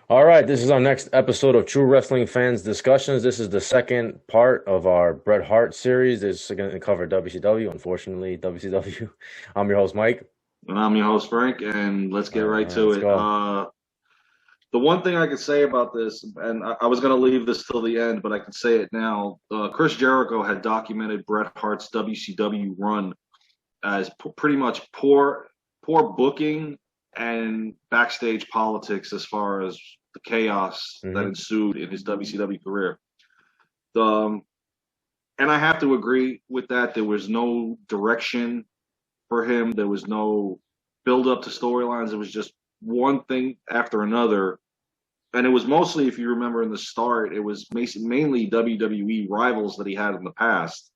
All right, this is our next episode of True Wrestling Fans Discussions. This is the second part of our Bret Hart series. This is going to cover WCW, unfortunately, WCW. I'm your host, Mike. And I'm your host, Frank, and let's get right to Let's it. go. The one thing I could say about this, and I was going to leave this till the end, but I can say it now. Chris Jericho had documented Bret Hart's WCW run as pretty much poor booking and backstage politics as far as the chaos that Hmm. ensued in his WCW career. Um, and I have to agree with that. There was no direction for him. There was no build up to storylines. It was just one thing after another. And it was mostly, if you remember in the start, it was mainly WWE rivals that he had in the past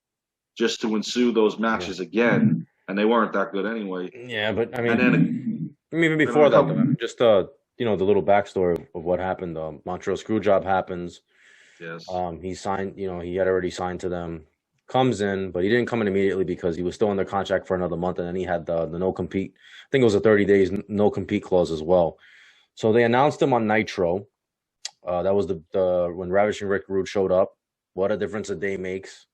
just to ensue those Yeah. matches again. And they weren't that good anyway. Yeah, but I And mean, even then a before that, couple, just the little backstory of what happened. The Montreal Screwjob happens. yes. He signed, he had already signed to them. Comes in, but he didn't come in immediately because he was still under contract for another month, and then he had the no compete. I think it was a 30 days no compete clause as well. So they announced him on Nitro. That was the when Ravishing Rick Rude showed up. What a difference a day makes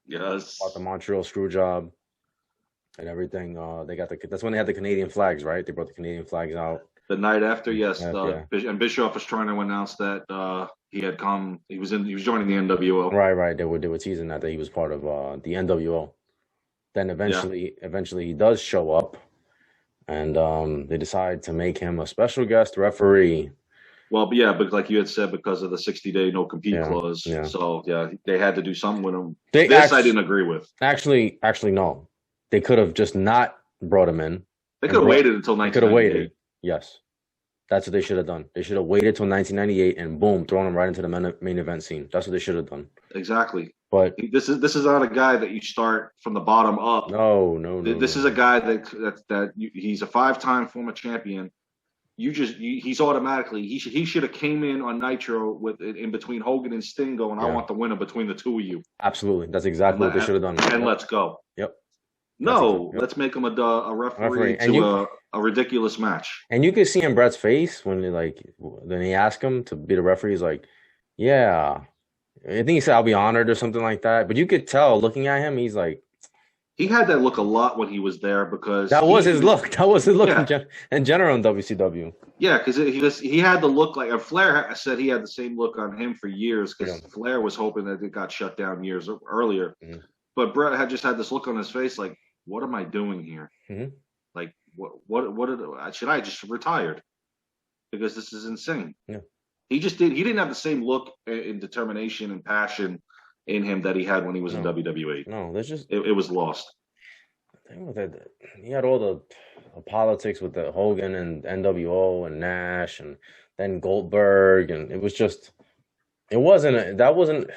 about the Yes. Montreal Screwjob and everything. That's when they had the Canadian flags, right? They brought the Canadian flags out. The night after, yes. Yeah. And Bischoff was trying to announce that he had come. He was joining the NWO. Right. They were teasing that he was part of the NWO. Then Yeah. eventually he does show up, and they decide to make him a special guest referee. Well, but yeah, but like you had said, because of the 60-day no compete Yeah, clause. yeah. So yeah, they had to do something with him. They This I actually, didn't agree with. actually no. They could have just not brought him in They and could have brought. waited until They could have 1998. waited. Yes, that's what they should have done. They should have waited till 1998 and boom, thrown him right into the main event scene. That's what they should have done. Exactly. But This is not a guy that you start from the bottom up. no, no, no, This no, is a no. guy he's a 5-time former champion. He's automatically he should have came in on Nitro with in between Hogan and Sting going, I Yeah, want the winner between the two of you, absolutely. That's and exactly what they should have done. and Yep, let's go. yep. That's No, exactly. Yep. let's make him a Referee, referee to a ridiculous match. and you could see in Brett's face when he asked him to be the referee. He's like, "Yeah." I think he said, "I'll be honored" or something like that. But you could tell looking at him, he's like, He had that look a lot when he was there because that was his look. That was his look yeah, in general in WCW. yeah, because he had the look like, and Flair said he had the same look on him for years Yeah. because Flair was hoping that it got shut down years earlier. Mhm. But Brett had just had this look on his face like, what am I doing here? Mhm. Like, should I just retired? Because this is insane. Yeah. He didn't have the same look and determination and passion in him that he had when he was in No, WWE. no. There's just It was lost. thing with it. He had all the politics with the Hogan and NWO and Nash and then Goldberg, and it was just it wasn't that wasn't.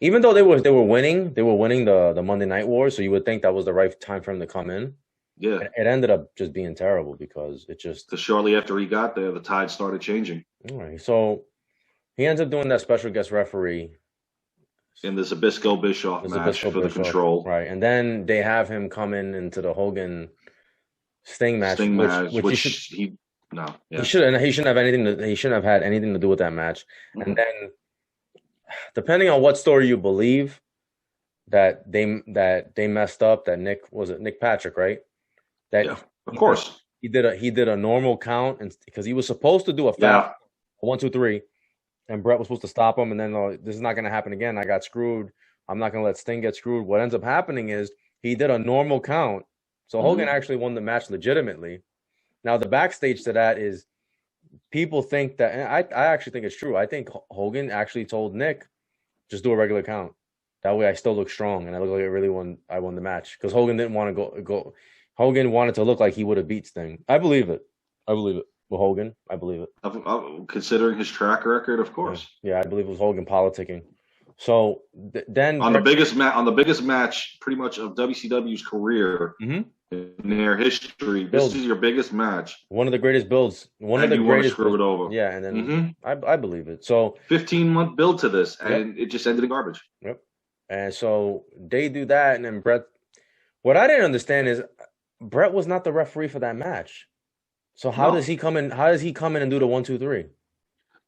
Even though they were winning the Monday Night Wars, so you would think that was the right time for him to come in. Yeah, It ended up just being terrible because it just because shortly after he got there, the tide started changing all right. So he ends up doing that special guest referee, in the Zbyszko Bischoff the match Zbyszko for the Bischoff, control right? And then they have him come in into the Hogan Sting match, Sting match, which which he no, yeah. he shouldn't have anything he shouldn't have had anything to do with that match. And Mhm. then depending on what story you believe, that they messed up, that Nick Patrick, right? That Yeah, of he did, course. he did a normal count, and because he was supposed to do a fast Yeah, 1, 2, 3, and Brett was supposed to stop him, and then this is not going to happen again. I got screwed. I'm not going to let Sting get screwed. What ends up happening is he did a normal count, so Hogan hmm actually won the match legitimately. Now the backstage to that is people think that, and I actually think it's true. I think Hogan actually told Nick, just do a regular count. That way I still look strong and I look like I won the match. Because Hogan didn't want to go Hogan wanted to look like he would have beat Sting. I believe it. I believe it. With Hogan, I believe it. considering his track record, of Yeah. course. Yeah, I believe it was Hogan politicking. So then On the biggest match, pretty much of WCW's career Mhm. in their history, this Build is your biggest match, one of the greatest builds. One of and the you want to greatest screw builds. it over. Yeah, and then hmm I believe it. So 15-month build to this, yep, and it just ended in garbage. yep. And so they do that, and then Brett. What I didn't understand is Brett was not the referee for that match. So how does No, he come in? How does he come in and do the 1, 2, 3?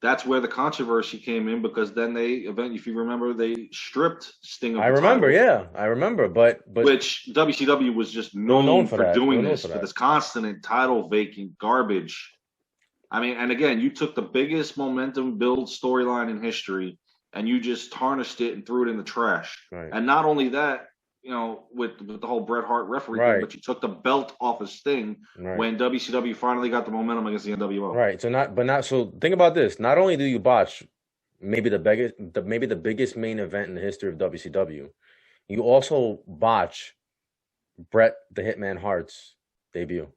that's where the controversy came in, because then if you remember, they stripped Sting of I the remember, title, yeah, I remember, but which WCW was just known for doing this, for this constant title vacant garbage. I mean, and again, you took the biggest momentum build storyline in history and you just tarnished it and threw it in the trash. Right. And not only that, you know, with the whole Bret Hart referee thing, but you took the belt off of Sting when WCW finally got the momentum against the NWO. Right. So think about this. Not only do you botch maybe the biggest main event in the history of WCW, you also botch Bret the Hitman Hart's debut.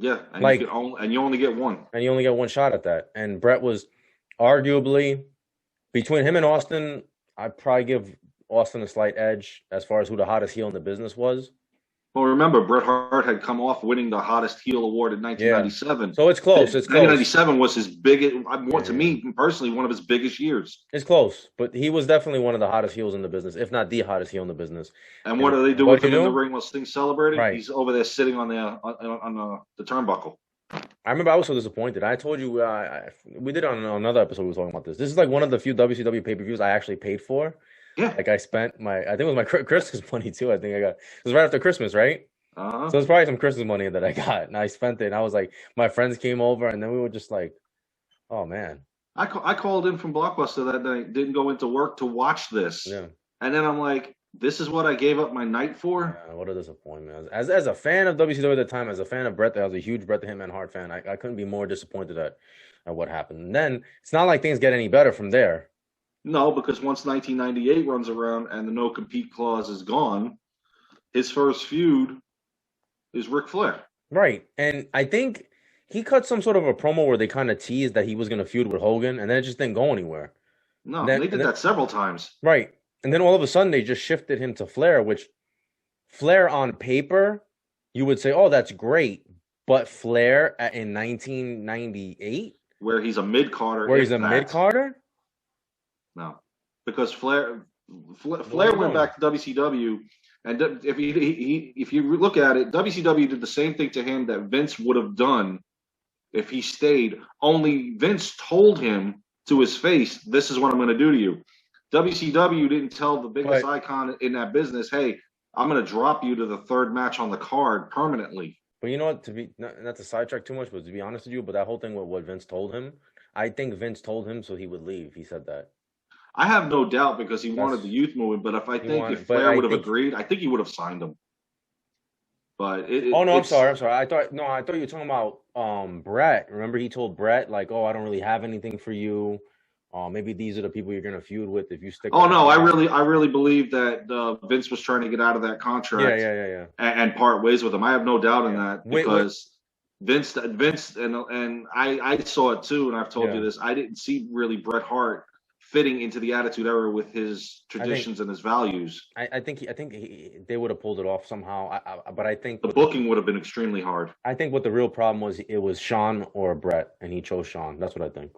Yeah, and you only get one. And you only get one shot at that. And Bret was arguably, between him and Austin, I'd probably give Austin a slight edge as far as who the hottest heel in the business was. Well, remember, Bret Hart had come off winning the hottest heel award in 1997. Yeah. So it's close. 1997 was his biggest, to me personally, one of his biggest years. It's close, but he was definitely one of the hottest heels in the business, if not the hottest heel in the business. And what do they do with him in the ring while Sting celebrating? Right. He's over there sitting on the turnbuckle. I remember I was so disappointed. I told you, we did on another episode, we were talking about this. This is like one of the few WCW pay-per-views I actually paid for. Yeah. Like I spent I think it was my Christmas money too. I think I got, it was right after Christmas, right? Uh-huh. So it's probably some Christmas money that I got, and I spent it. And I was like, my friends came over, and then we were just like, oh man. I called in from Blockbuster that night, didn't go into work to watch this. Yeah. And then I'm like, this is what I gave up my night for? Yeah, what a disappointment. As a fan of WCW at the time, as a fan of Bret, I was a huge Bret the Hitman Hart fan. I couldn't be more disappointed at what happened. And then it's not like things get any better from there. No, because once 1998 runs around and the no compete clause is gone, his first feud is Ric Flair. Right. And I think he cut some sort of a promo where they kind of teased that he was going to feud with Hogan, and then it just didn't go anywhere. No, they did that several times. Right. And then all of a sudden they just shifted him to Flair, which Flair on paper, you would say, oh, that's great. But Flair in 1998? Where he's a mid-carder. Where he's a mid-carder? No. Because Flair went back to WCW, and if you look at it, WCW did the same thing to him that Vince would have done if he stayed. Only Vince told him to his face, this is what I'm going to do to you. WCW didn't tell the biggest icon in that business, hey, I'm going to drop you to the third match on the card permanently. But you know what, not to sidetrack too much, but to be honest with you, but that whole thing with what Vince told him, I think Vince told him so he would leave. He said that. I have no doubt, because he wanted the youth movement, but if Flair would have agreed, I think he would have signed him. But I'm sorry. I thought you were talking about Bret. Remember, he told Bret, like, oh, I don't really have anything for you. Maybe these are the people you're gonna feud with if you stick. Oh no, I really believe that Vince was trying to get out of that contract. Yeah. And part ways with him. I have no doubt in that, because Vince and I saw it too, and I've told you this. I didn't see really Bret Hart fitting into the Attitude Era with his traditions and his values. I think they would have pulled it off somehow. But I think the booking would have been extremely hard. I think what the real problem was, it was Shawn or Bret, and he chose Shawn. That's what I think.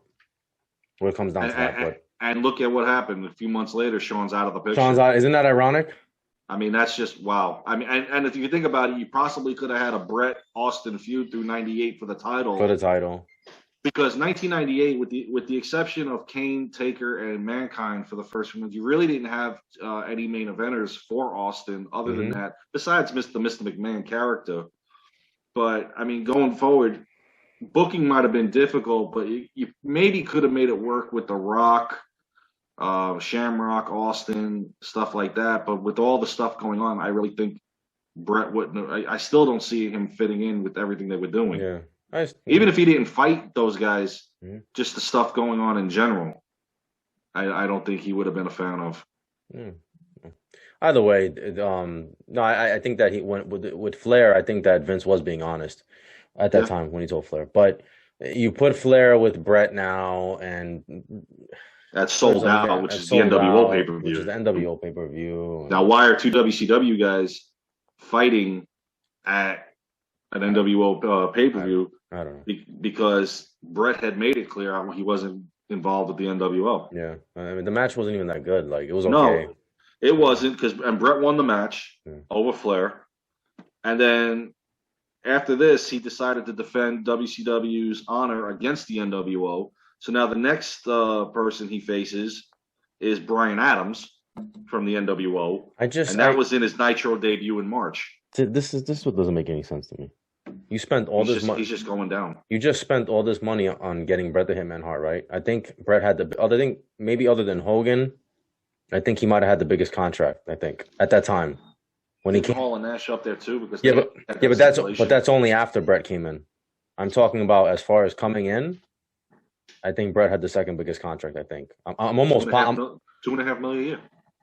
When it comes down to that, and look at what happened. A few months later, Shawn's out of the picture. Shawn's out. Isn't that ironic? I mean, that's just wow. I mean, and if you think about it, you possibly could have had a Bret Austin feud through '98 for the title. Because 1998, with the exception of Kane, Taker, and Mankind for the first few months, you really didn't have any main eventers for Austin other than that, besides the Mr. McMahon character. But I mean, going forward, booking might have been difficult, but you maybe could have made it work with The Rock, Shamrock, Austin, stuff like that. But with all the stuff going on, I really think Bret wouldn't. I still don't see him fitting in with everything they were doing. Yeah. Even if he didn't fight those guys, just the stuff going on in general, I don't think he would have been a fan of. Either way, no, I think that he went with Flair. I think that Vince was being honest at that time when he told Flair. But you put Flair with Bret now, and that's sold out, which is the NWO pay-per-view. Which is the NWO pay-per-view. Now, why are two WCW guys fighting at an NWO pay-per-view? I don't know. Because Bret had made it clear he wasn't involved with the NWO. Yeah. I mean, the match wasn't even that good. Like, it was okay. No, it wasn't, and Bret won the match over Flair. And then after this, he decided to defend WCW's honor against the NWO. So now the next person he faces is Bryan Adams from the NWO, and that was in his Nitro debut in March. This is what doesn't make any sense to me. You spent all this money. He's just going down. You just spent all this money on getting Bret the Hitman Hart, right? I think Bret had maybe other than Hogan, I think he might have had the biggest contract. I think at that time when he came. Hall and Nash up there too, because but that's only after Bret came in. I'm talking about as far as coming in. I think Bret had the second biggest contract. I think I'm almost $2.5 million a year.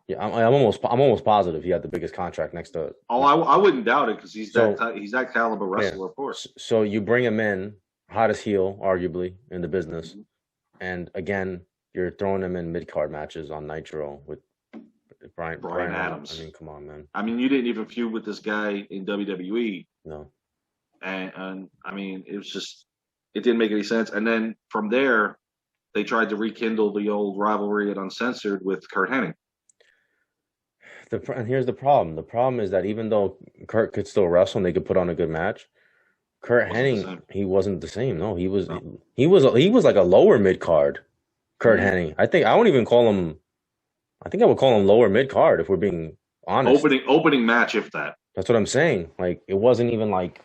Yeah, I'm almost positive he had the biggest contract next to. Oh, I wouldn't doubt it because he's that caliber wrestler, of course. So you bring him in, hottest heel, arguably in the business, and again you're throwing him in mid card matches on Nitro with Bryan Adams. I mean, come on, man. I mean, you didn't even feud with this guy in WWE. No. And I mean, it didn't make any sense. And then from there, they tried to rekindle the old rivalry at Uncensored with Curt Hennig. And here's the problem. The problem is that even though Kurt could still wrestle and they could put on a good match, Curt Hennig, he wasn't the same. No, he was like a lower mid card. Curt Hennig. I think I would call him lower mid card if we're being honest. Opening match, if that. That's what I'm saying. Like it wasn't even like.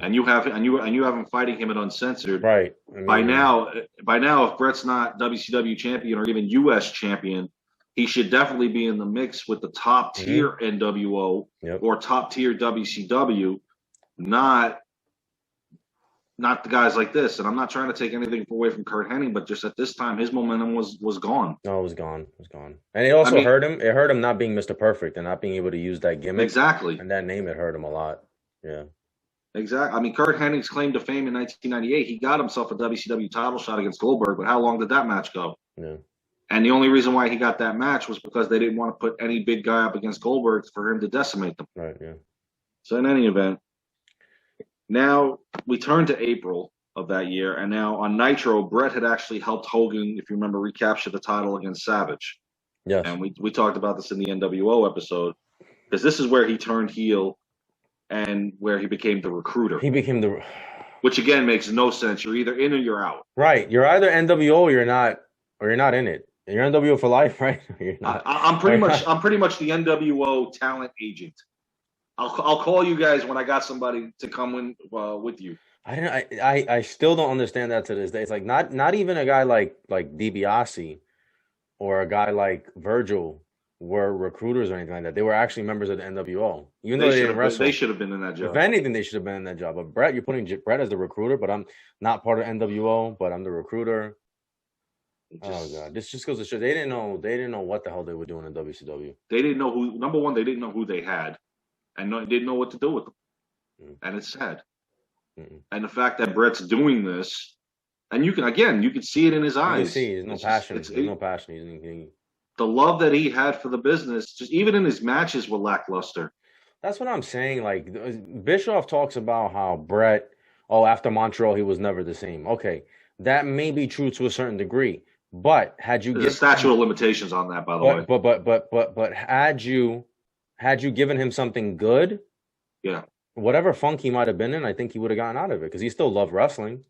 And you have him fighting him at Uncensored, right? I mean, by now, if Bret's not WCW champion or even US champion, he should definitely be in the mix with the top tier NWO or top tier WCW, not the guys like this. And I'm not trying to take anything away from Curt Hennig, but just at this time, his momentum was gone. No, it was gone. It was gone. And it also hurt him. It hurt him not being Mr. Perfect and not being able to use that gimmick. Exactly. And that name, it hurt him a lot. Yeah. Exactly. I mean, Curt Hennig's claim to fame in 1998, he got himself a WCW title shot against Goldberg, but how long did that match go? Yeah. And the only reason why he got that match was because they didn't want to put any big guy up against Goldberg for him to decimate them. Right, yeah. So in any event, now we turn to April of that year, and now on Nitro, Bret had actually helped Hogan, if you remember, recapture the title against Savage. Yes. And we talked about this in the NWO episode, because this is where he turned heel and where he became the recruiter. Which again makes no sense. You're either in or you're out. Right. You're either NWO or you're not in it. You're NWO for life, right? You're not. I'm pretty much the NWO talent agent. I'll call you guys when I got somebody to come in with you. I still don't understand that to this day. It's like not even a guy like DiBiase or a guy like Virgil were recruiters or anything like that. They were actually members of the NWO. Even though they didn't wrestle. They should have been in that job. If anything, they should have been in that job. But Bret, you're putting Bret as the recruiter, but I'm not part of NWO, but I'm the recruiter. Oh god, this just goes to show they didn't know what the hell they were doing in WCW. They didn't know who. Number one, they didn't know who they had, and they didn't know what to do with them. And it's sad. And the fact that Bret's doing this, and you can see it in his eyes. You can see there's no passion. There's no passion. The love that he had for the business, just even in his matches, were lackluster. That's what I'm saying. Like Bischoff talks about how Bret, after Montreal, he was never the same. Okay, that may be true to a certain degree. But had you there's a statute of limitations on that, by the way. But had you given him something good, whatever funk he might have been in, I think he would have gotten out of it because he still loved wrestling.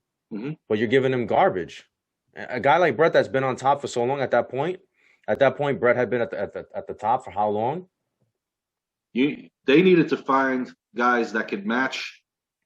But you're giving him garbage. A guy like Bret that's been on top for so long at that point, Bret had been at the top for how long? They needed to find guys that could match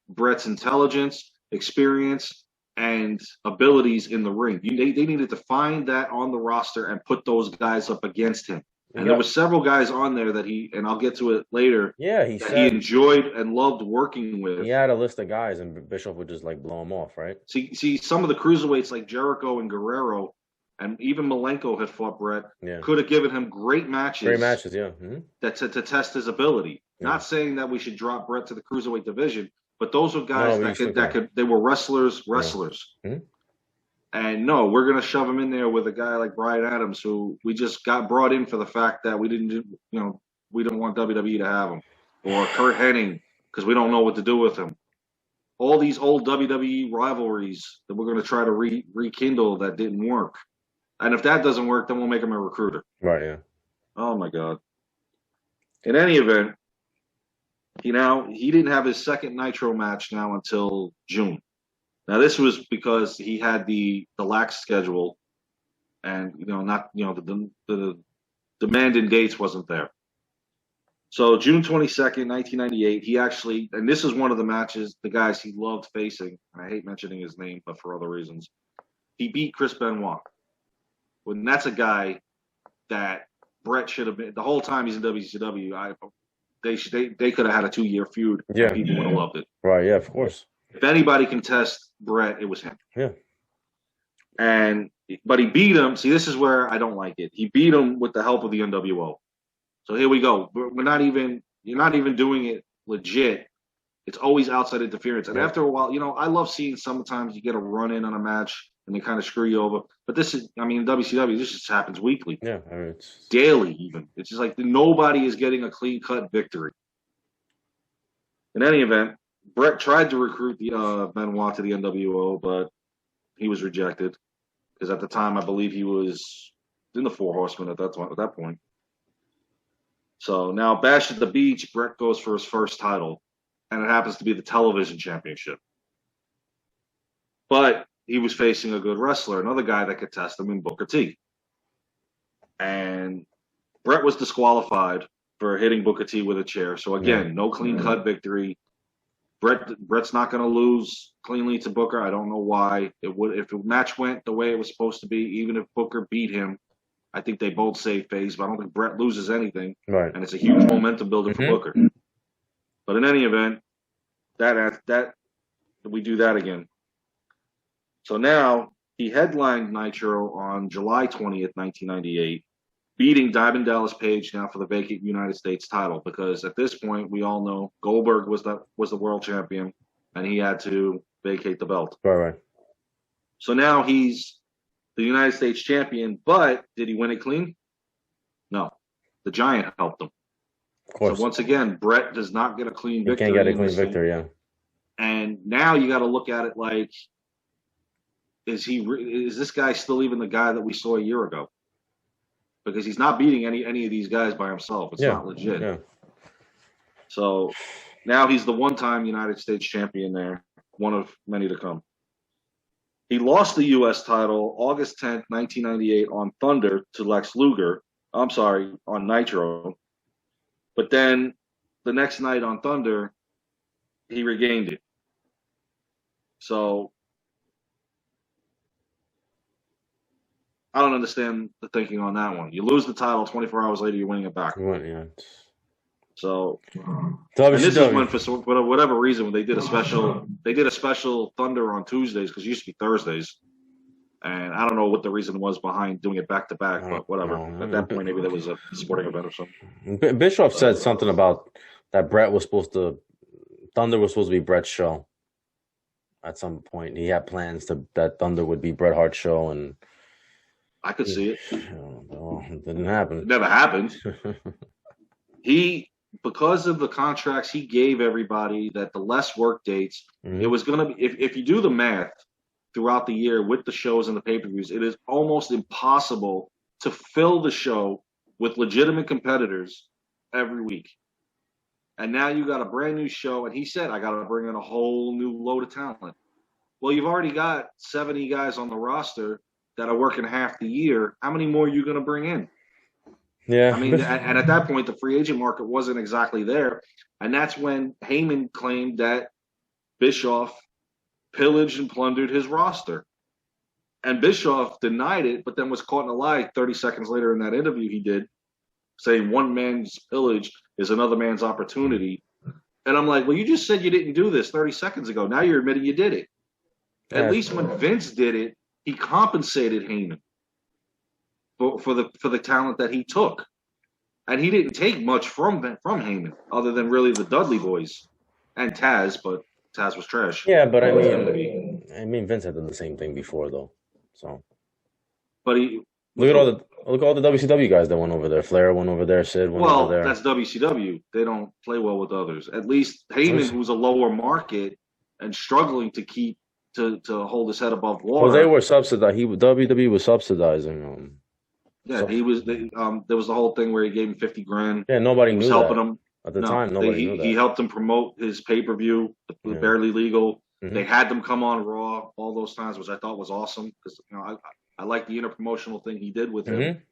Bret's intelligence, experience, and abilities in the ring. They needed to find that on the roster and put those guys up against him. And there were several guys on there that and I'll get to it later. Yeah, he enjoyed and loved working with. He had a list of guys, and Bischoff would just blow them off, right? See, some of the cruiserweights like Jericho and Guerrero, and even Malenko had fought Bret. Yeah. Could have given him great matches. Great matches, yeah. That to test his ability. Yeah. Not saying that we should drop Bret to the cruiserweight division. But those were guys they were wrestlers. Yeah. And no, we're going to shove him in there with a guy like Bryan Adams, who we just got brought in for the fact that we didn't want WWE to have him. Or Curt Hennig, because we don't know what to do with him. All these old WWE rivalries that we're going to try to rekindle that didn't work. And if that doesn't work, then we'll make him a recruiter. Right, yeah. Oh, my God. In any event, he didn't have his second Nitro match now until June. Now this was because he had the lax schedule, and the demand in dates wasn't there. So June 22nd, 1998, he actually, and this is one of the matches, the guys he loved facing, and I hate mentioning his name, but for other reasons, he beat Chris Benoit. When that's a guy that Bret should have been, the whole time he's in WCW, they could have had a 2-year feud. Yeah. People would have loved it. Right, yeah, of course. If anybody can test Bret, it was him. Yeah. But he beat him. See, this is where I don't like it. He beat him with the help of the NWO. So here we go. You're not even doing it legit. It's always outside interference. And after a while, I love seeing sometimes you get a run in on a match and they kind of screw you over. But this is, WCW, this just happens weekly. Yeah. It's daily even. It's just like nobody is getting a clean cut victory. In any event, Bret tried to recruit the Benoit to the NWO, but he was rejected. Because at the time, I believe he was in the Four Horsemen at that point. So now Bash at the Beach, Bret goes for his first title, and it happens to be the television championship. But he was facing a good wrestler, another guy that could test him in Booker T. And Bret was disqualified for hitting Booker T with a chair. So again, no clean-cut victory. Bret's not going to lose cleanly to Booker. I don't know why. If the match went the way it was supposed to be, even if Booker beat him, I think they both save face, but I don't think Bret loses anything. right. And it's a huge momentum builder for Booker. But in any event, that we do that again. So now he headlined Nitro on July 20th, 1998, beating Diamond Dallas Page now for the vacant United States title, because at this point we all know Goldberg was the world champion and he had to vacate the belt. Right. So now he's the United States champion, but did he win it clean? No. The Giant helped him. Of course. So once again, Bret does not get a clean victory. He can't get a clean victory, yeah. And now you got to look at it like, is this guy still even the guy that we saw a year ago? Because he's not beating any of these guys by himself. It's not legit. Yeah. So now he's the one-time United States champion there, one of many to come. He lost the U.S. title August 10th, 1998 on Thunder to Lex Luger. I'm sorry, on Nitro. But then the next night on Thunder, he regained it. So I don't understand the thinking on that one. You lose the title, 24 hours later, you're winning it back. Yeah. So, and this is when, for whatever reason, they did a special Thunder on Tuesdays, because it used to be Thursdays. And I don't know what the reason was behind doing it back to back, but whatever. At that point, maybe there was a sporting event or something. Bischoff said something about that Thunder was supposed to be Bret's show. At some point, he had plans that Thunder would be Bret Hart's show, and I could see it. It didn't happen. It never happened. Because of the contracts he gave everybody, that the less work dates, it was going to be, if you do the math throughout the year with the shows and the pay-per-views, it is almost impossible to fill the show with legitimate competitors every week. And now you got a brand new show, and he said, I got to bring in a whole new load of talent. Well, you've already got 70 guys on the roster that are working half the year. How many more are you going to bring in? Yeah. I mean, and at that point, the free agent market wasn't exactly there. And that's when Heyman claimed that Bischoff pillaged and plundered his roster. And Bischoff denied it, but then was caught in a lie 30 seconds later in that interview he did, saying one man's pillage is another man's opportunity. And I'm like, well, you just said you didn't do this 30 seconds ago. Now you're admitting you did it. At least when Vince did it, he compensated Heyman for the talent that he took. And he didn't take much from Heyman, other than really the Dudley Boys and Taz, but Taz was trash. Yeah, but I mean, Vince had done the same thing before, though. So, but look at all the WCW guys that went over there. Flair went over there. Sid went over there. Well, that's WCW. They don't play well with others. At least Heyman, who's a lower market and struggling to hold his head above water. Well, they were subsidized. WWE was subsidizing them. Yeah, so, he was. There was the whole thing where he gave him $50,000. Yeah, nobody knew helping that. him At the time, nobody knew that. He helped him promote his pay-per-view, Barely Legal. They had them come on Raw all those times, which I thought was awesome because I like the interpromotional thing he did with him.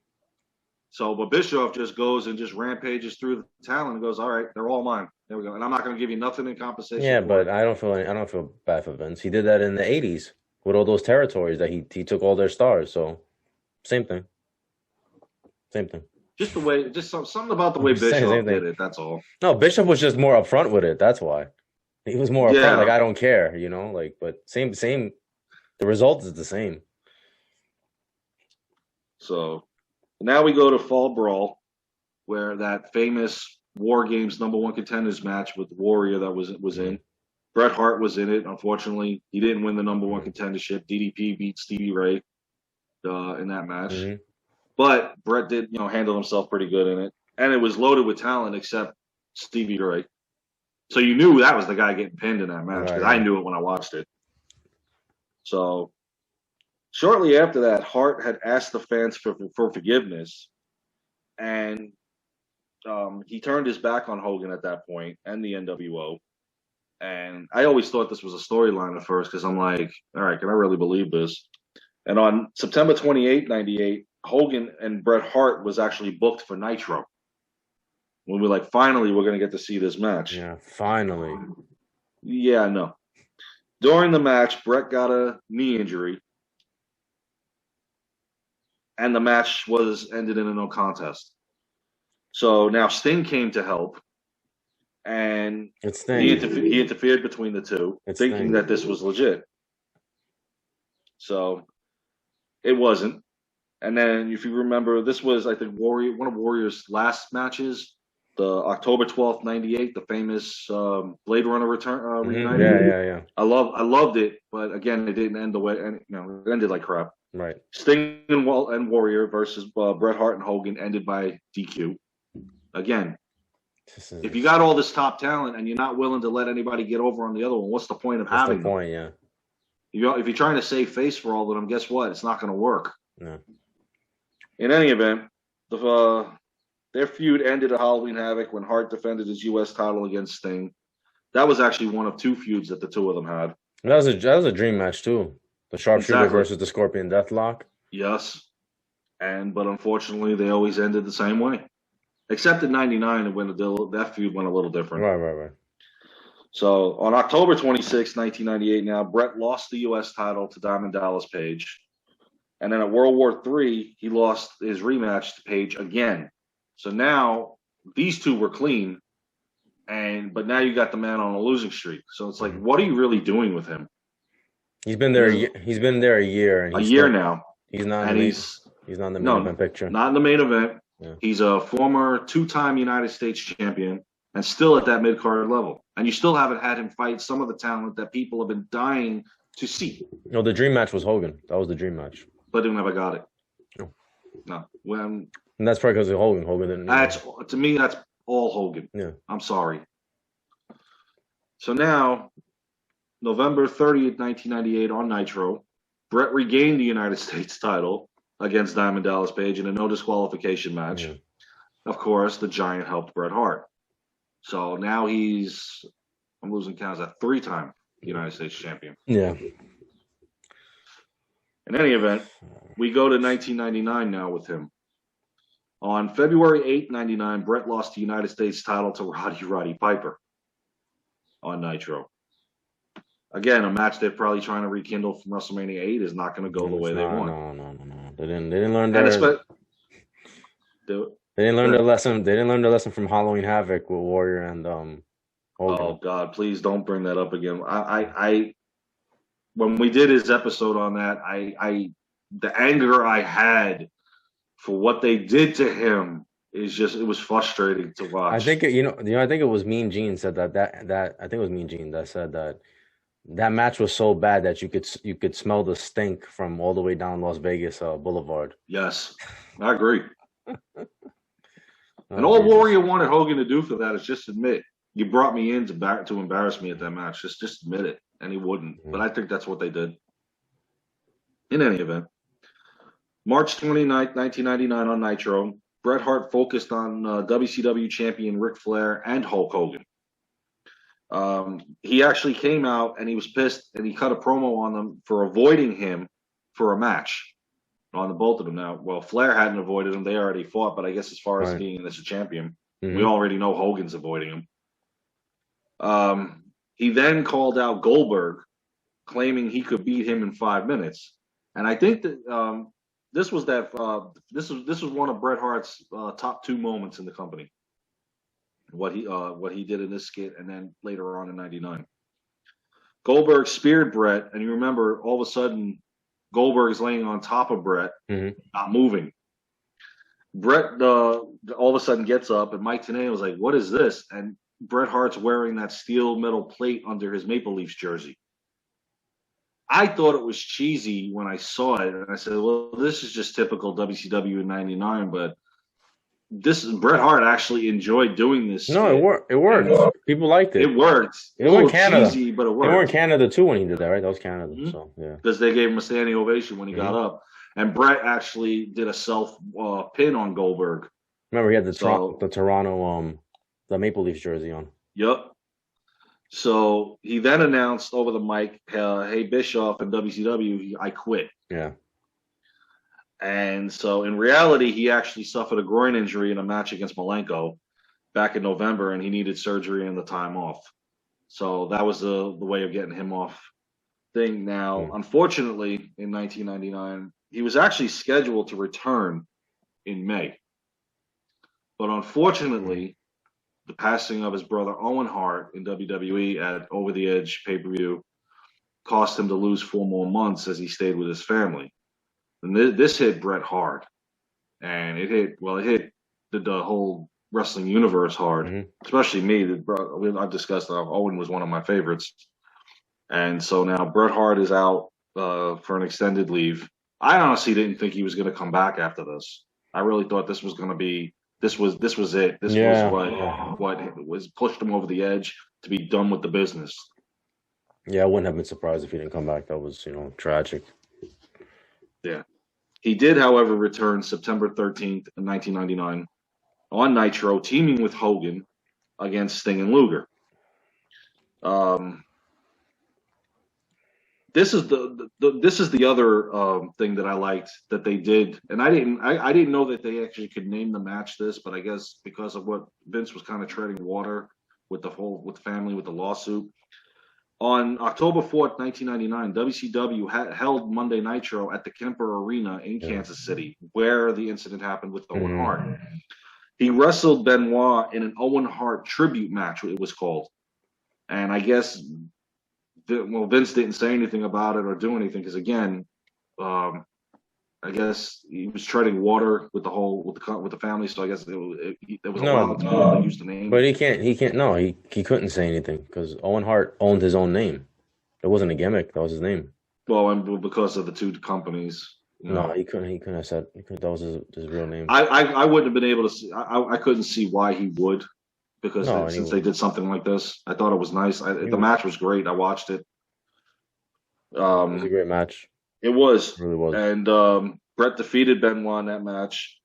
So, but Bischoff just goes and just rampages through the talent and goes, "All right, they're all mine. There we go." And I'm not going to give you nothing in compensation. Yeah, but I don't feel bad for Vince. He did that in the '80s with all those territories that he took all their stars. So, same thing. Just the way, just something about the way Bischoff did it. That's all. No, Bischoff was just more upfront with it. That's why he was more upfront. Like, I don't care, but same. The result is the same. So now we go to Fall Brawl, where that famous War Games #1 contenders match with Warrior that was in. Bret Hart was in it. Unfortunately, he didn't win the #1 contendership. DDP beat Stevie Ray in that match. But Bret did, handle himself pretty good in it. And it was loaded with talent except Stevie Ray. So you knew that was the guy getting pinned in that match because I knew it when I watched it. So shortly after that, Hart had asked the fans for forgiveness. And he turned his back on Hogan at that point and the NWO. And I always thought this was a storyline at first because I'm like, all right, can I really believe this? And on September 28, 98, Hogan and Bret Hart was actually booked for Nitro. When we're like, finally, we're going to get to see this match. Yeah, finally. Yeah, no. During the match, Bret got a knee injury. And the match ended in a no contest. So now Sting came to help. And he interfered between the two, thinking that this was legit. So it wasn't. And then, if you remember, this was, I think, one of Warrior's last matches, the October 12th, 98, the famous Blade Runner reunion. Yeah. I loved it, but again, it didn't end the way, it ended like crap. Right. Sting and Warrior versus Bret Hart and Hogan ended by DQ. Again, if you got all this top talent and you're not willing to let anybody get over on the other one, what's the point of having them? Yeah. If you're trying to save face for all of them, guess what? It's not going to work. No. In any event, their feud ended at Halloween Havoc when Hart defended his U.S. title against Sting. That was actually one of two feuds that the two of them had. That was a dream match too. The Sharpshooter versus the Scorpion Deathlock. Yes, but unfortunately, they always ended the same way. Except in '99, when that feud went a little different. Right. So on October 26, 1998, now Bret lost the U.S. title to Diamond Dallas Page. And then at World War III, he lost his rematch to Page again. So now these two were clean, but now you got the man on a losing streak. So it's like, what are you really doing with him? He's been there. He's been there a year. And a year now. He's not. And he's not in the main event picture. Not in the main event. Yeah. He's a former 2-time United States champion and still at that mid-card level. And you still haven't had him fight some of the talent that people have been dying to see. No, the dream match was Hogan. That was the dream match. But he never got it. No. And that's probably because of Hogan. Hogan didn't. To me, that's all Hogan. Yeah. I'm sorry. So now, November 30th, 1998 on Nitro, Bret regained the United States title against Diamond Dallas Page in a no disqualification match. Yeah. Of course, the Giant helped Bret Hart. So now I'm losing count, a 3-time United States champion. Yeah. In any event, we go to 1999 now with him. On February 8, 99, Bret lost the United States title to Roddy Piper on Nitro. Again, a match they're probably trying to rekindle from WrestleMania 8 is not going to go the way they want. No. They didn't learn their They didn't learn their lesson. They didn't learn their lesson from Halloween Havoc with Warrior and Hogan. Oh God, please don't bring that up again. I when we did his episode on that, the anger I had for what they did to him is just, it was frustrating to watch. I think I think it was Mean Gene said that I think it was Mean Gene that said that match was so bad that you could smell the stink from all the way down Las Vegas Boulevard. Yes, I agree. And all Warrior wanted Hogan to do for that is just admit, you brought me in to embarrass me at that match. Just admit it. And he wouldn't. But I think that's what they did. In any event, March 29th, 1999 on Nitro, Bret Hart focused on WCW champion Ric Flair and Hulk Hogan. He actually came out and he was pissed and he cut a promo on them for avoiding him for a match on the both of them. Now, well, Flair hadn't avoided him; they already fought. But I guess as far as being as a champion, we already know Hogan's avoiding him. He then called out Goldberg, claiming he could beat him in 5 minutes. And I think that this was one of Bret Hart's top 2 moments in the company. What he did in this skit, and then later on in '99, Goldberg speared Bret, and you remember all of a sudden Goldberg is laying on top of Bret, not moving. Bret all of a sudden gets up, and Mike Tenay was like, "What is this?" And Bret Hart's wearing that steel metal plate under his Maple Leafs jersey. I thought it was cheesy when I saw it, and I said, "Well, this is just typical WCW in '99." But Bret Hart actually enjoyed doing this. No, it worked. It worked. People liked it. It worked. It was Canada, cheesy, but it worked. They were in Canada too when he did that, right? That was Canada, so yeah. Because they gave him a standing ovation when he got up, and Bret actually did a self pin on Goldberg. Remember, he had the Toronto, the Maple Leafs jersey on. Yep. So he then announced over the mic, "Hey, Bischoff and WCW, I quit." Yeah. And so in reality, he actually suffered a groin injury in a match against Malenko back in November, and he needed surgery and the time off. So that was the way of getting him off thing. Now, unfortunately, in 1999, he was actually scheduled to return in May. But unfortunately, the passing of his brother Owen Hart in WWE at Over the Edge pay-per-view cost him to lose 4 more months as he stayed with his family. And this hit Bret hard, and it hit the whole wrestling universe hard, especially me. I've discussed that Owen was one of my favorites, and so now Bret Hart is out for an extended leave. I honestly didn't think he was going to come back after this. I really thought this was going to be this was it. This was what was pushed him over the edge to be done with the business. Yeah, I wouldn't have been surprised if he didn't come back. That was tragic. Yeah. He did, however, return September 13th, 1999 on Nitro, teaming with Hogan against Sting and Luger. This is the other thing that I liked that they did, and I didn't know that they actually could name the match this, but I guess because of what Vince was kind of treading water with the family with the lawsuit. On October 4th, 1999, WCW held Monday Nitro at the Kemper Arena in Kansas City, where the incident happened with Owen Hart. He wrestled Benoit in an Owen Hart tribute match, it was called. And I guess, Vince didn't say anything about it or do anything because, again, I guess he was treading water with the family, so I guess it was allowed to be able to use the name. But he can't. No, he couldn't say anything because Owen Hart owned his own name. It wasn't a gimmick. That was his name. Well, and because of the 2 companies. No, he couldn't. He couldn't have said that was his real name. I wouldn't have been able to see. I couldn't see why he would, because since they did something like this, I thought it was nice. The match was great. I watched it. It was a great match. It was. It really was. And Bret defeated Benoit in that match.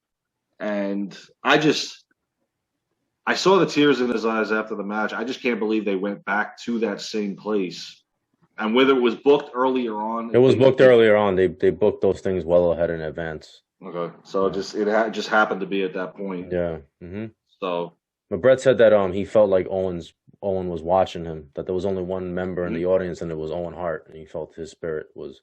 And I saw the tears in his eyes after the match. I just can't believe they went back to that same place. And whether it was booked earlier on. It was booked earlier on. They booked those things well ahead in advance. Okay. So it just happened to be at that point. Yeah. So. But Bret said that he felt like Owen was watching him, that there was only one member in the audience and it was Owen Hart, and he felt his spirit was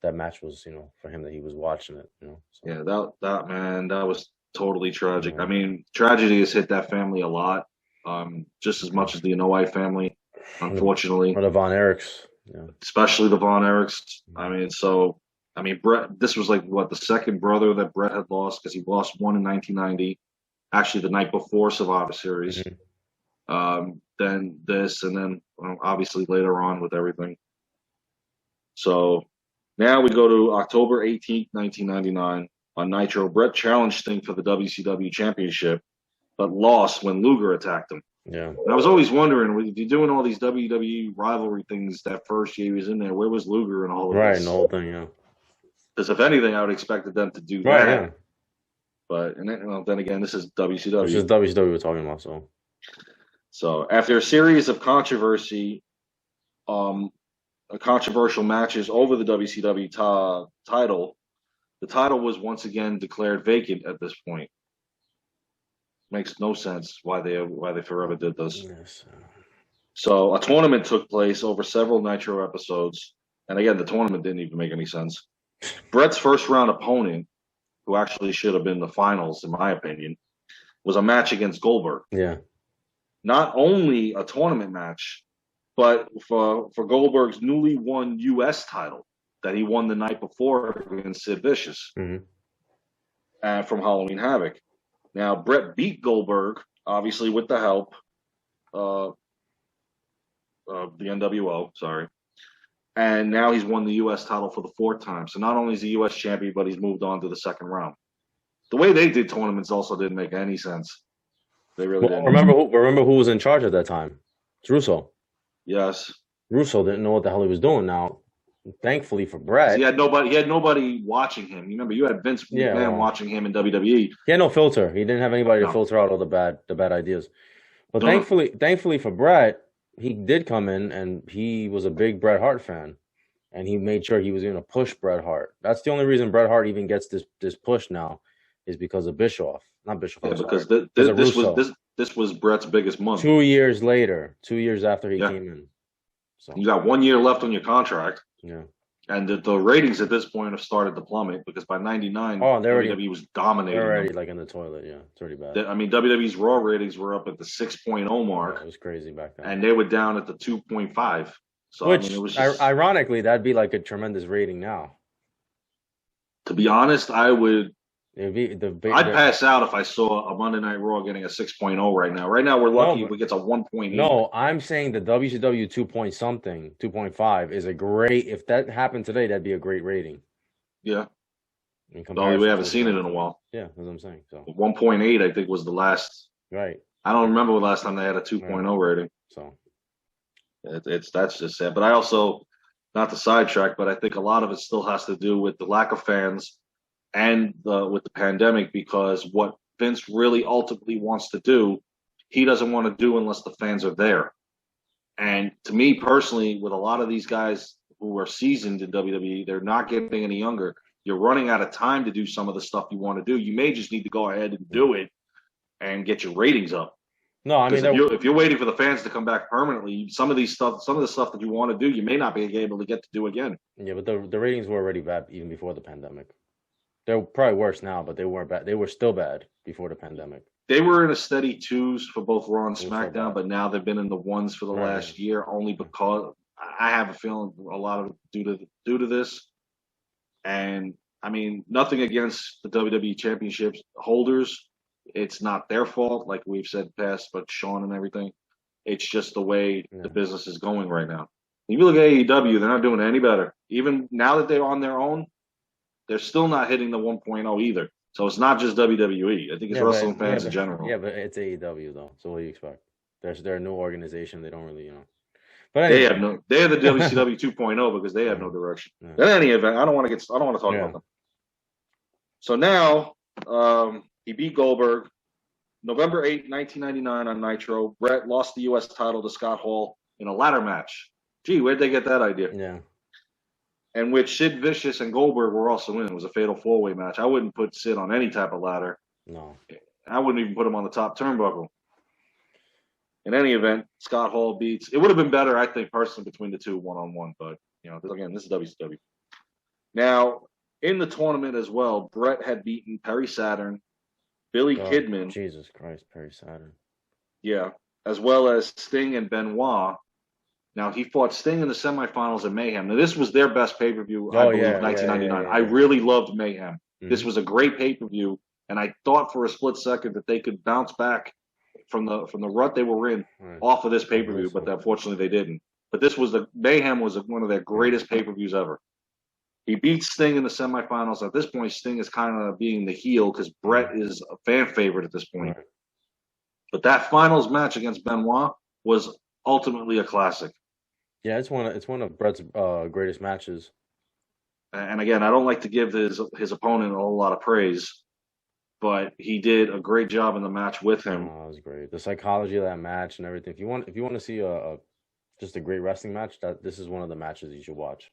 that match was, for him, that he was watching it, So. Yeah, that was totally tragic. I mean, tragedy has hit that family a lot, just as much as the Anoa'i family, unfortunately. Or the Von Erichs. Yeah. Especially the Von Erichs. Bret, this was the second brother that Bret had lost, because he lost one in 1990, actually the night before Survivor Series. Then this, and then obviously later on with everything. So now we go to October 18th, 1999 on Nitro. Bret challenged Sting for the WCW Championship, but lost when Luger attacked him. Yeah. And I was always wondering, if you're doing all these WWE rivalry things that first year he was in there, where was Luger and all of this? Right, and the whole thing, yeah. Because if anything, I would have expected them to do that. Right, yeah. But then again, this is WCW. Which is WCW we're talking about, so. So after a series of controversial matches over the WCW title, the title was once again declared vacant at this point. Makes no sense why they forever did this. Yes. So a tournament took place over several Nitro episodes, and again, the tournament didn't even make any sense. Bret's first round opponent, who actually should have been the finals, in my opinion, was a match against Goldberg. Yeah. Not only a tournament match, but for Goldberg's newly won U.S. title that he won the night before against Sid Vicious from Halloween Havoc. Now, Bret beat Goldberg, obviously with the help of the NWO, and now he's won the U.S. title for the 4th time. So not only is he U.S. champion, but he's moved on to the 2nd round. The way they did tournaments also didn't make any sense. They really didn't. Remember who was in charge at that time? It's Russo. Yes. Russo didn't know what the hell he was doing. Now, thankfully for Bret, he had nobody watching him. Remember, you had Vince McMahon watching him in WWE. He had no filter. He didn't have anybody to filter out all the bad ideas. But thankfully for Bret, he did come in, and he was a big Bret Hart fan, and he made sure he was going to push Bret Hart. That's the only reason Bret Hart even gets this push now, is because of Bischoff, not Bischoff. Yeah, because this was Bret's biggest month. 2 years later, 2 years after he came in. So you got 1 year left on your contract. Yeah. And the ratings at this point have started to plummet because by '99, WWE was dominating. They're already like in the toilet. Yeah, it's already bad. I mean, WWE's Raw ratings were up at the 6.0 mark. Yeah, it was crazy back then. And they were down at the 2.5. So, which, I mean, it was just, ironically, that'd be like a tremendous rating now. To be honest, I would. I'd pass out if I saw a Monday Night Raw getting a 6.0 right now. Right now, we're lucky if we get a 1.8. No, I'm saying the WCW 2.5 is a great. If that happened today, that'd be a great rating. Yeah. Only we haven't seen it in a while. Yeah, that's what I'm saying. So 1.8, I think, was the last. Right. I don't remember the last time they had a 2.0 rating. So that's just sad. But I also, not to sidetrack, but I think a lot of it still has to do with the lack of fans. And with the pandemic, because what Vince really ultimately wants to do, he doesn't want to do unless the fans are there. And to me personally, with a lot of these guys who are seasoned in WWE, they're not getting any younger. You're running out of time to do some of the stuff you want to do. You may just need to go ahead and do it and get your ratings up. No, I mean, if you're waiting for the fans to come back permanently, some of the stuff that you want to do, you may not be able to get to do again. Yeah, but the ratings were already bad even before the pandemic. They're probably worse now, but they weren't bad. They were still bad before the pandemic. They were in a steady 2s for both Raw and SmackDown, but now they've been in the 1s for the last year, only because I have a feeling a lot of it due to this. And I mean, nothing against the WWE Championship holders. It's not their fault, like we've said past, but Sean and everything. It's just the way the business is going right now. If you look at AEW, they're not doing any better. Even now that they're on their own, they're still not hitting the 1.0 either. So it's not just WWE. I think it's wrestling fans in general. Yeah, but it's AEW though. So what do you expect? They're a new organization. They don't really, But anyway. They have the WCW 2.0 because they have no direction. Yeah. In any event, I don't want to talk about them. So now he beat Goldberg. November 8, 1999 on Nitro. Bret lost the U.S. title to Scott Hall in a ladder match. Gee, where'd they get that idea? Yeah. And which Sid Vicious and Goldberg were also in. It was a fatal 4-way match. I wouldn't put Sid on any type of ladder. No. I wouldn't even put him on the top turnbuckle. In any event, Scott Hall beats. It would have been better, I think, personally, between the two one-on-one. But, again, this is WCW. Now, in the tournament as well, Bret had beaten Perry Saturn, Billy Kidman. Jesus Christ, Perry Saturn. Yeah. As well as Sting and Benoit. Now, he fought Sting in the semifinals at Mayhem. Now, this was their best pay-per-view, I believe, 1999. I really loved Mayhem. Mm-hmm. This was a great pay-per-view, and I thought for a split second that they could bounce back from the rut they were in off of this pay-per-view, but unfortunately they didn't. But Mayhem was one of their greatest pay-per-views ever. He beat Sting in the semifinals. At this point, Sting is kind of being the heel because Bret is a fan favorite at this point. Right. But that finals match against Benoit was ultimately a classic. Yeah, it's one of Bret's greatest matches. And again, I don't like to give his opponent a whole lot of praise, but he did a great job in the match with him. Oh, that was great. The psychology of that match and everything. If you want to see just a great wrestling match, this is one of the matches you should watch.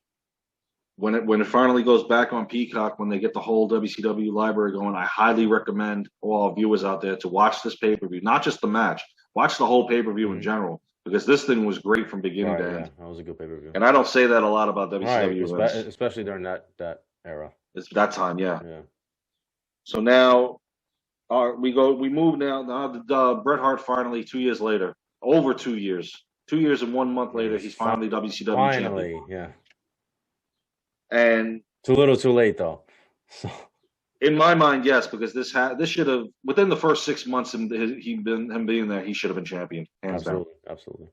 When it finally goes back on Peacock, when they get the whole WCW library going, I highly recommend all our viewers out there to watch this pay-per-view, not just the match, watch the whole pay-per-view in general, because this thing was great from beginning to end. That was a good pay-per-view. And I don't say that a lot about WCW events. Especially during that era. It's that time, yeah. Yeah. So now we move now. Now Bret Hart finally 2 years later, over 2 years, 2 years and 1 month later, he's finally WCW champion. Yeah. And too little, too late, though. So. In my mind, yes, because this should have within the first 6 months him being there, he should have been champion, hands down. Absolutely.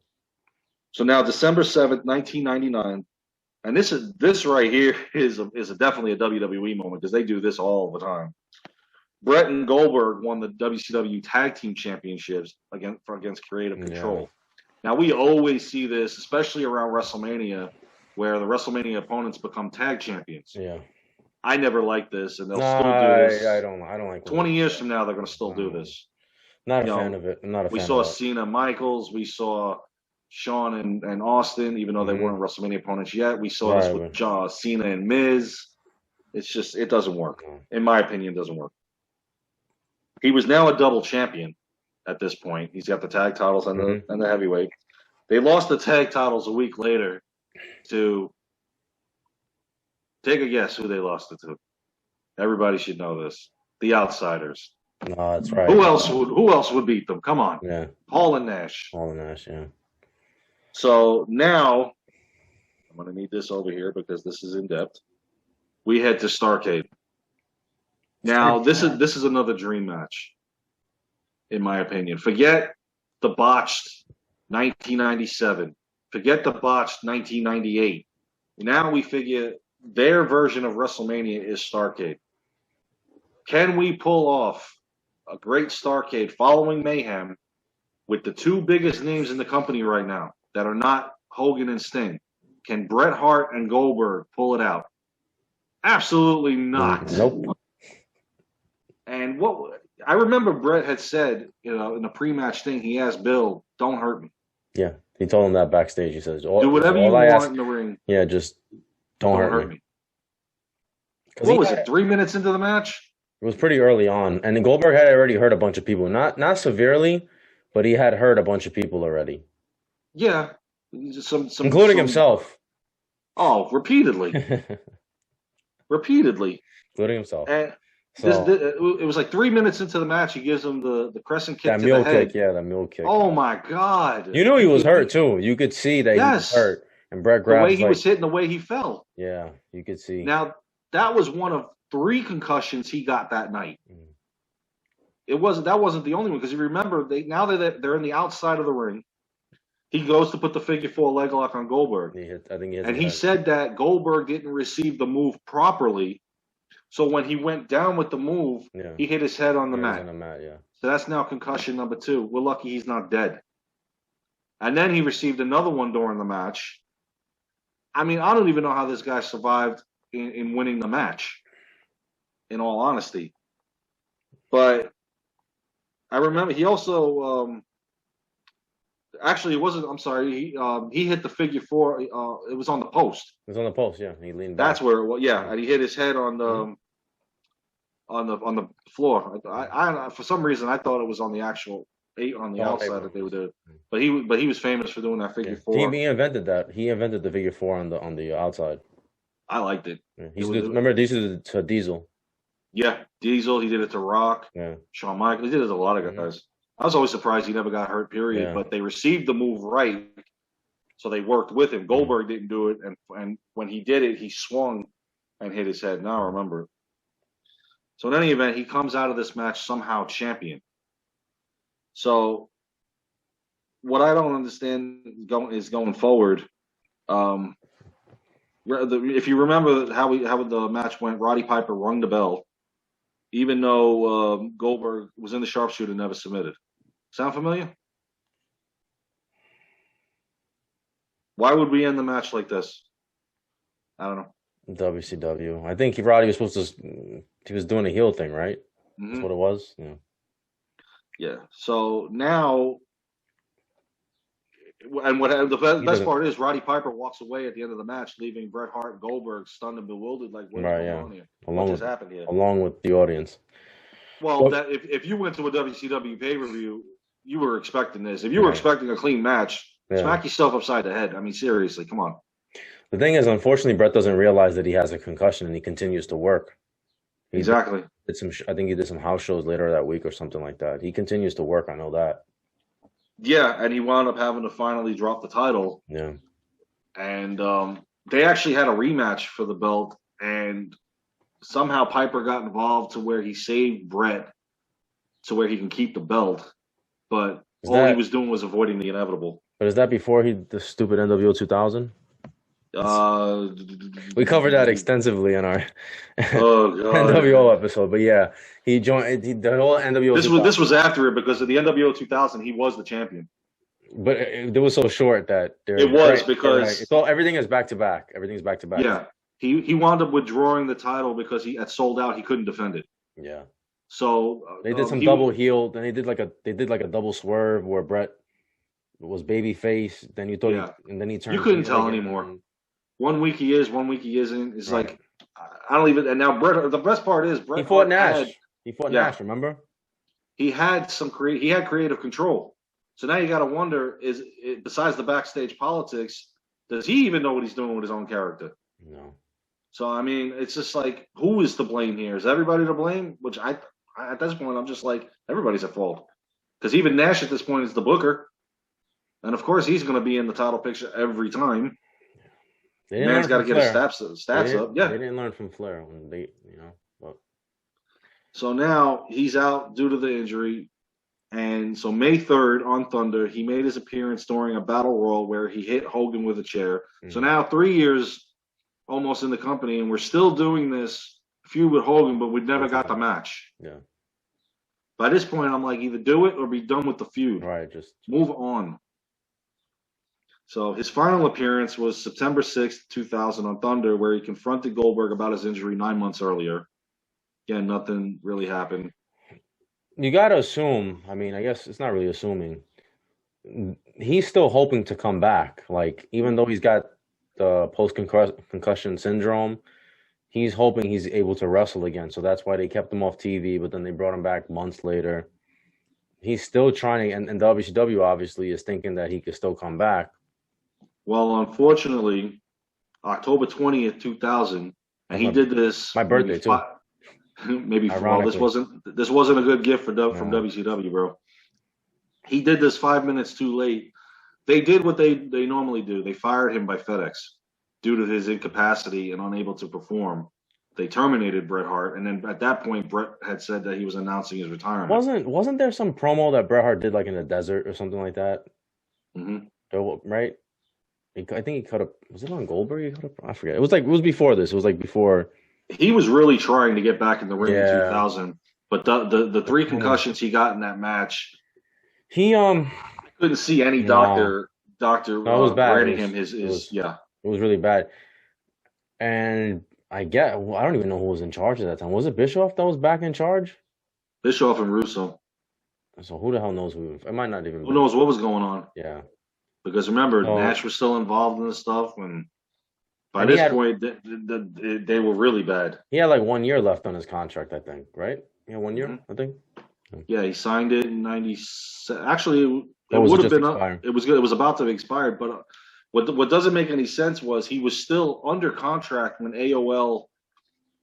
So now December 7th, 1999, and this right here is definitely a WWE moment because they do this all the time. Bret and Goldberg won the WCW Tag Team Championships against Creative Control. Now we always see this, especially around WrestleMania, where the WrestleMania opponents become tag champions. Yeah. I never liked this, and they'll still do this. I don't like 20 years from now, they're going to still do this. Not a fan of it. I'm not a fan of it. We saw Cena Michaels. We saw Shawn and Austin, even though they weren't WrestleMania opponents yet. We saw this with Cena and Miz. It's just, it doesn't work. In my opinion, it doesn't work. He was now a double champion at this point. He's got the tag titles and the heavyweight. They lost the tag titles a week later to, take a guess who they lost it to. Everybody should know this. The Outsiders. No, that's right. Who else would beat them? Come on. Yeah. Paul and Nash. Yeah. So now, I'm going to need this over here because this is in depth. We head to Starrcade. Now, this is another dream match, in my opinion. Forget the botched 1997. Forget the botched 1998. Now we figure their version of WrestleMania is Starrcade. Can we pull off a great Starrcade following Mayhem with the two biggest names in the company right now that are not Hogan and Sting? Can Bret Hart and Goldberg pull it out? Absolutely not. Nope. And what I remember Bret had said, in the pre-match thing, he asked Bill, "Don't hurt me." Yeah, he told him that backstage. He says, "Do whatever you want in the ring. Yeah, just don't hurt me." What was it? 3 minutes into the match? It was pretty early on, and Goldberg had already hurt a bunch of people. Not severely, but he had hurt a bunch of people already. Yeah, including himself. Oh, repeatedly, including himself. And it was like 3 minutes into the match. He gives him the crescent kick to the head. That mule kick. Oh my God! You knew he was hurt too. You could see that he was hurt. And Bret grabbed the way he was hitting, the way he fell. Yeah, you could see. Now that was one of 3 concussions he got that night. That wasn't the only one, because you remember they're in the outside of the ring. He goes to put the figure 4 leg lock on Goldberg. He said that Goldberg didn't receive the move properly. So when he went down with the move, he hit his head on the mat. So that's now concussion number 2. We're lucky he's not dead. And then he received another one during the match. I mean, I don't even know how this guy survived in winning the match, in all honesty. But I remember he also actually, it wasn't. I'm sorry. He hit the figure 4. It was on the post. It was on the post. Yeah, he leaned back. That's where it was. Yeah, and he hit his head on the floor. I for some reason I thought it was on the actual on the outside that they would do. But he was famous for doing that figure 4. He invented that. He invented the figure 4 on the outside. I liked it. Yeah. Remember these are to Diesel. Yeah, Diesel. He did it to Rock. Yeah, Shawn Michaels. He did it to a lot of guys. I was always surprised he never got hurt, period. Yeah. But they received the move right, so they worked with him. Goldberg didn't do it, and when he did it, he swung and hit his head. Now I remember it. So in any event, he comes out of this match somehow champion. So what I don't understand is going forward. If you remember how the match went, Roddy Piper rung the bell, even though Goldberg was in the sharpshooter and never submitted. Sound familiar? Why would we end the match like this? I don't know. WCW. I think Roddy was supposed to. He was doing a heel thing, right? That's what it was. Yeah. Yeah. So now, and the best part is Roddy Piper walks away at the end of the match, leaving Bret Hart and Goldberg stunned and bewildered, like, what's going on here? What just happened here? Along with the audience. Well, that if you went to a WCW pay-per-view, you were expecting this. If you were expecting a clean match, smack yourself upside the head. I mean, seriously, come on. The thing is, unfortunately, Bret doesn't realize that he has a concussion, and he continues to work. Exactly. I think he did some house shows later that week or something like that. He continues to work. I know that. Yeah, and he wound up having to finally drop the title. Yeah. And they actually had a rematch for the belt, and somehow Piper got involved to where he saved Bret to where he can keep the belt. But he was doing was avoiding the inevitable. But is that before the stupid NWO 2000? We covered that extensively in our NWO episode, but yeah, he joined the whole NWO. This was after it because of the NWO 2000. He was the champion, but it was so short that because everything is back to back. Everything's back to back. Yeah, he wound up withdrawing the title because he had sold out. He couldn't defend it. Yeah. So they did some double heel. Then they did like a double swerve where Bret was baby face. Then you thought, and then he turned. You couldn't tell anymore. 1 week he is, 1 week he isn't. It's like I don't even. And now Bret. The best part is Bret. He fought Nash. He fought Nash. Remember? He had He had creative control. So now you got to wonder: besides the backstage politics, does he even know what he's doing with his own character? No. So I mean, it's just like, who is to blame here? Is everybody to blame? Which at this point, I'm just like, everybody's at fault. Because even Nash at this point is the booker, and of course he's going to be in the title picture every time. Man's got to get his stats up. Yeah, they didn't learn from Flair when they, But. So now he's out due to the injury, and so May 3rd on Thunder, he made his appearance during a battle royal where he hit Hogan with a chair. Mm-hmm. So now 3 years almost in the company, and we're still doing this feud with Hogan, but we never got the match. Yeah. By this point, I'm like, either do it or be done with the feud. Right, just move on. So his final appearance was September 6th, 2000 on Thunder, where he confronted Goldberg about his injury 9 months earlier. Again, nothing really happened. You got to assume, I mean, I guess it's not really assuming. He's still hoping to come back. Like, even though he's got the post-concussion syndrome, he's hoping he's able to wrestle again. So that's why they kept him off TV, but then they brought him back months later. He's still trying, and WCW obviously is thinking that he could still come back. Well, unfortunately, October 20th, 2000, and he did this. My birthday too. Maybe this wasn't a good gift from WCW, bro. He did this 5 minutes too late. They did what they normally do. They fired him by FedEx due to his incapacity and unable to perform. They terminated Bret Hart, and then at that point, Bret had said that he was announcing his retirement. Wasn't there some promo that Bret Hart did like in the desert or something like that? Mm-hmm. Right. I think he cut up. Was it on Goldberg? I forget. It was before this. It was like before. He was really trying to get back in the ring in 2000, but the 3 concussions he got in that match, I couldn't see any doctor was bad. granting him his. It was really bad, and I don't even know who was in charge at that time. Was it Bischoff that was back in charge? Bischoff and Russo. So who the hell knows who? It might not even. Who knows what was going on? Yeah. Because remember, Nash was still involved in this stuff, and by this point, they were really bad. He had like 1 year left on his contract, I think, right? Yeah, 1 year, I think. Yeah, he signed it in '97. Actually, it would have been up. It was about to expire, but what doesn't make any sense was he was still under contract when AOL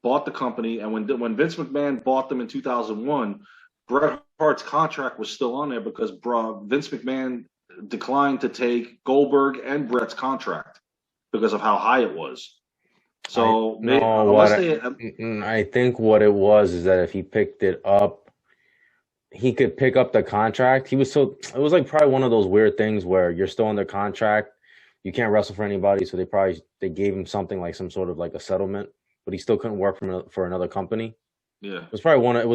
bought the company, and when Vince McMahon bought them in 2001, Bret Hart's contract was still on there because Vince McMahon declined to take Goldberg and Bret's contract because of how high it was. So I think what it was is that if he picked it up, he could pick up the contract. It was like probably one of those weird things where you're still under contract, you can't wrestle for anybody, so they gave him something like some sort of like a settlement, but he still couldn't work for another company. Yeah, it was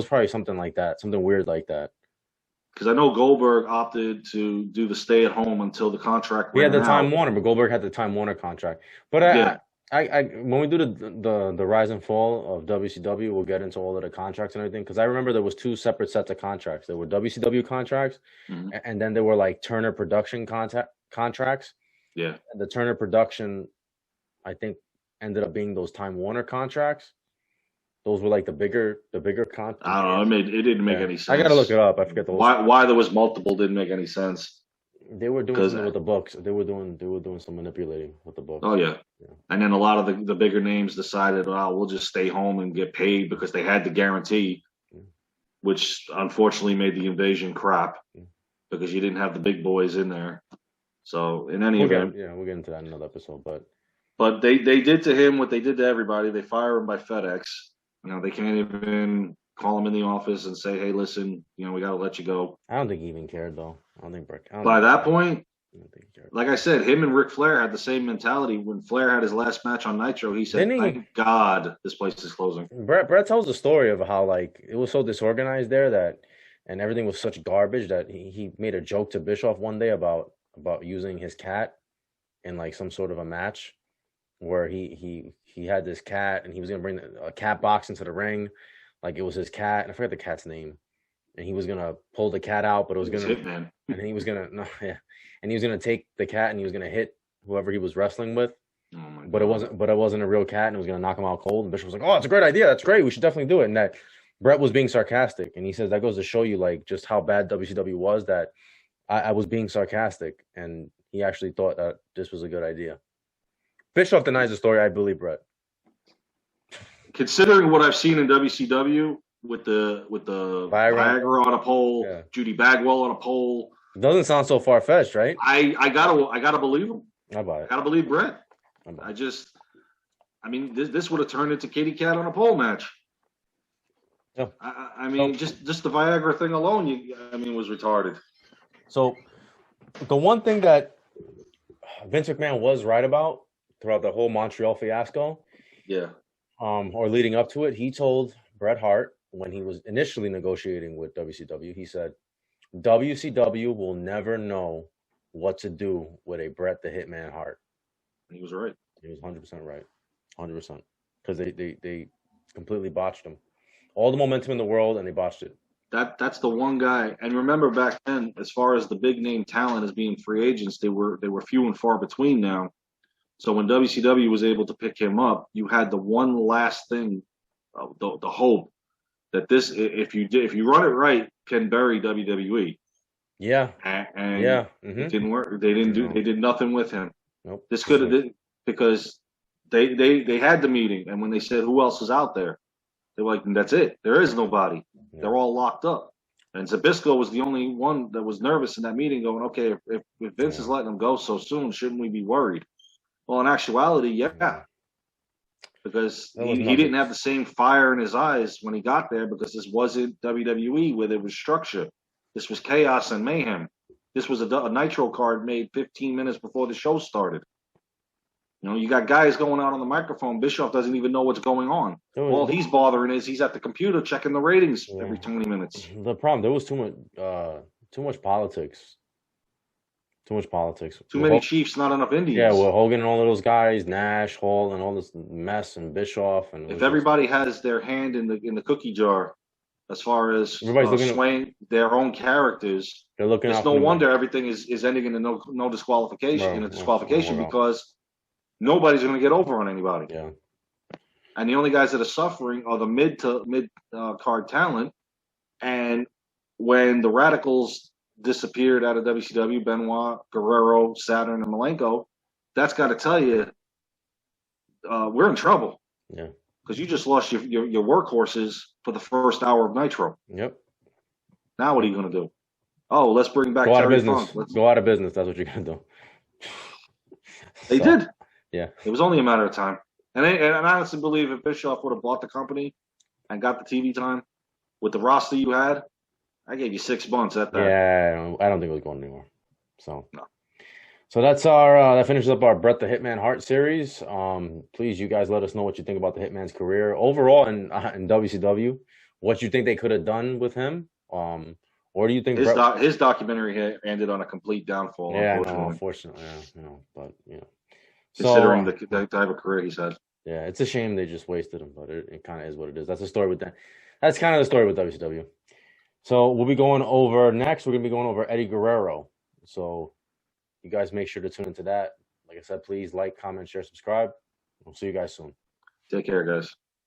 probably something like that, something weird like that. Because I know Goldberg opted to do the stay at home until the contract. He had the Time Warner, but Goldberg had the Time Warner contract. But when we do the rise and fall of WCW, we'll get into all of the contracts and everything. Because I remember there was two separate sets of contracts. There were WCW contracts, and then there were like Turner Production contracts. Yeah. And the Turner Production, I think, ended up being those Time Warner contracts. Those were like the bigger contracts. I don't know. It didn't make any sense. I gotta look it up. I forget the why there was multiple didn't make any sense. They were doing something with the books. They were doing some manipulating with the books. Oh yeah. And then a lot of the bigger names decided, oh, we'll just stay home and get paid because they had the guarantee, which unfortunately made the invasion crap because you didn't have the big boys in there. So in any event, we'll get into that in another episode. But they did to him what they did to everybody. They fire him by FedEx. You know, they can't even call him in the office and say, hey, listen, you know, we got to let you go. I don't think he even cared, though. By that point, like I said, him and Ric Flair had the same mentality. When Flair had his last match on Nitro, he said, thank God this place is closing. Bret tells the story of how, like, it was so disorganized there that, and everything was such garbage that he made a joke to Bischoff one day about using his cat in, like, some sort of a match where he had this cat and he was going to bring a cat box into the ring. Like, it was his cat. And I forget the cat's name. And he was going to pull the cat out, but it was going to, and he was going to, and he was going to take the cat and he was going to hit whoever he was wrestling with. But it wasn't a real cat and it was going to knock him out cold. And Bishop was like, oh, it's a great idea. That's great. We should definitely do it. And that Bret was being sarcastic. And he says that goes to show you, like, just how bad WCW was, that I was being sarcastic. And he actually thought that this was a good idea. Bischoff denies the story. I believe Bret. Considering what I've seen in WCW with the Viagra on a pole, Judy Bagwell on a pole, doesn't sound so far fetched, right? I gotta believe him. I buy it. I gotta believe Bret. I mean, this would have turned into Kitty Cat on a pole match. Yeah. I mean, just the Viagra thing alone, was retarded. So, the one thing that Vince McMahon was right about throughout the whole Montreal fiasco, or leading up to it, he told Bret Hart when he was initially negotiating with WCW, he said, WCW will never know what to do with a Bret the Hitman Hart. He was right. He was 100% right. 100%. Because they completely botched him. All the momentum in the world, and they botched it. That's the one guy. And remember back then, as far as the big name talent as being free agents, they were few and far between now. So when WCW was able to pick him up, you had the one last thing, the hope that this, if you run it right, can bury WWE. Yeah. And it didn't work. They did nothing with him. Nope. This could have been because they had the meeting, and when they said who else is out there, they were like, that's it. There is nobody. Yeah. They're all locked up. And Zbyszko was the only one that was nervous in that meeting, going, okay, if Vince is letting them go so soon, shouldn't we be worried? Well, in actuality, because he didn't have the same fire in his eyes when he got there, because this wasn't WWE where there was structure. This was chaos and mayhem. This was a Nitro card made 15 minutes before the show started. You know, you got guys going out on the microphone. Bischoff doesn't even know what's going on. All he's bothering is he's at the computer checking the ratings every 20 minutes. The problem, there was too much politics. Too much politics. Too many Chiefs, not enough Indians. Yeah, well, Hogan and all of those guys, Nash, Hall, and all this mess, and Bischoff. And if everybody has their hand in the cookie jar, as far as swaying their own characters, they're looking. It's no wonder everything is ending in a no disqualification, in a disqualification, because nobody's going to get over on anybody. Yeah. And the only guys that are suffering are the mid card talent. And when the Radicals disappeared out of WCW, Benoit, Guerrero, Saturn, and Malenko, that's got to tell you we're in trouble. Yeah. Because you just lost your workhorses for the first hour of Nitro. Yep. Now what are you going to do? Oh, let's bring back Terry Funk. Go out of business. That's what you're going to do. They did. Yeah. It was only a matter of time. And I honestly believe if Bischoff would have bought the company and got the TV time with the roster you had, I gave you 6 months at that. Yeah, I don't think it was going anywhere. So no. So that's our that finishes up our Bret the Hitman Hart series. Please, you guys, let us know what you think about the Hitman's career overall in WCW. What you think they could have done with him, or do you think his documentary ended on a complete downfall? Yeah, unfortunately, but considering the type of career he's had. Yeah, it's a shame they just wasted him, but it kind of is what it is. That's the story with that. That's kind of the story with WCW. So we'll be going over next. We're gonna be going over Eddie Guerrero. So you guys make sure to tune into that. Like I said, please like, comment, share, subscribe. We'll see you guys soon. Take care, guys.